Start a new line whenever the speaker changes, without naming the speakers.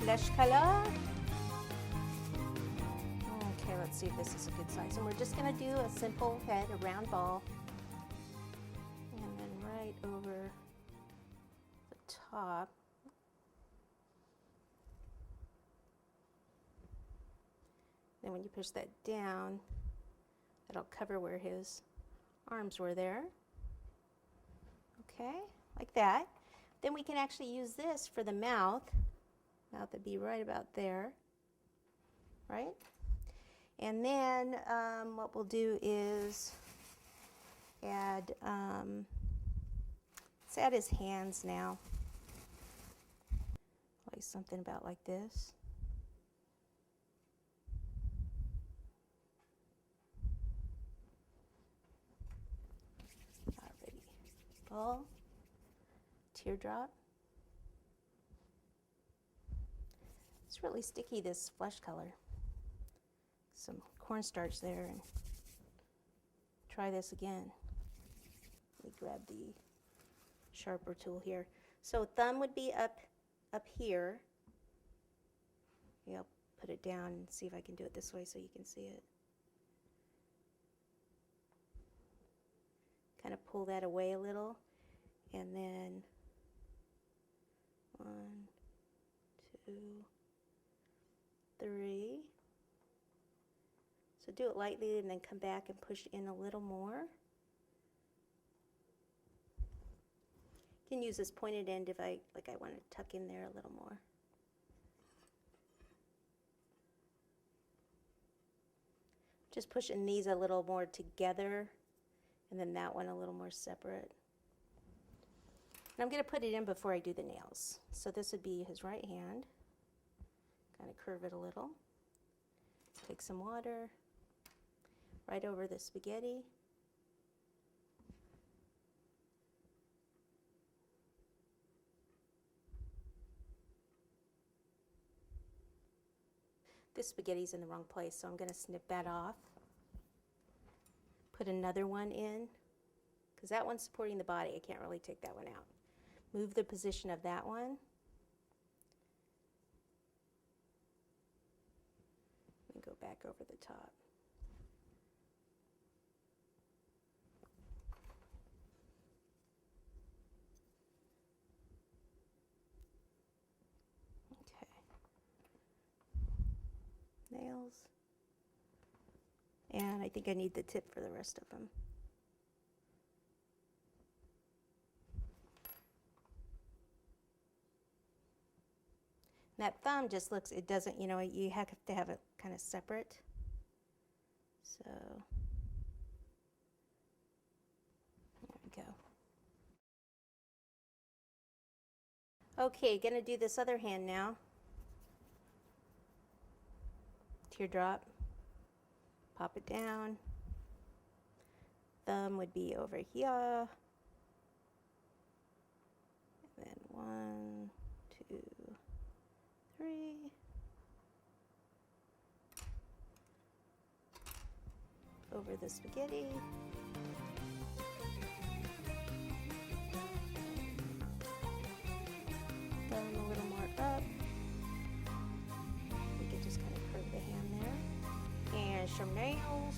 flesh color. Okay, let's see if this is a good size. And we're just going to do a simple head, a round ball. And then right over the top. Then when you push that down, that'll cover where his arms were there. Okay, like that. Then we can actually use this for the mouth. Mouth would be right about there, right? And then what we'll do is add, let's add his hands now. Like something about like this. Alrighty. Ball, teardrop. It's really sticky, this flesh color. Some cornstarch there, and try this again. Let me grab the sharper tool here. So thumb would be up here. Yeah, I'll put it down and see if I can do it this way so you can see it. Kind of pull that away a little, and then 1, 2, 3. So do it lightly and then come back and push in a little more. You can use this pointed end if I want to tuck in there a little more. Just pushing these a little more together, and then that one a little more separate. And I'm going to put it in before I do the nails. So this would be his right hand. Kind of curve it a little. Take some water right over the spaghetti. This spaghetti's in the wrong place, so I'm going to snip that off. Put another one in, because that one's supporting the body. I can't really take that one out. Move the position of that one. And go back over the top. Nails, and I think I need the tip for the rest of them. And that thumb just looks, it doesn't, you know, you have to have it kind of separate. So there we go. Okay, gonna do this other hand now. Teardrop, pop it down. Thumb would be over here. And then 1, 2, 3. Over the spaghetti. Thumb a little more up. You can just kind of curve the hand there. And some nails.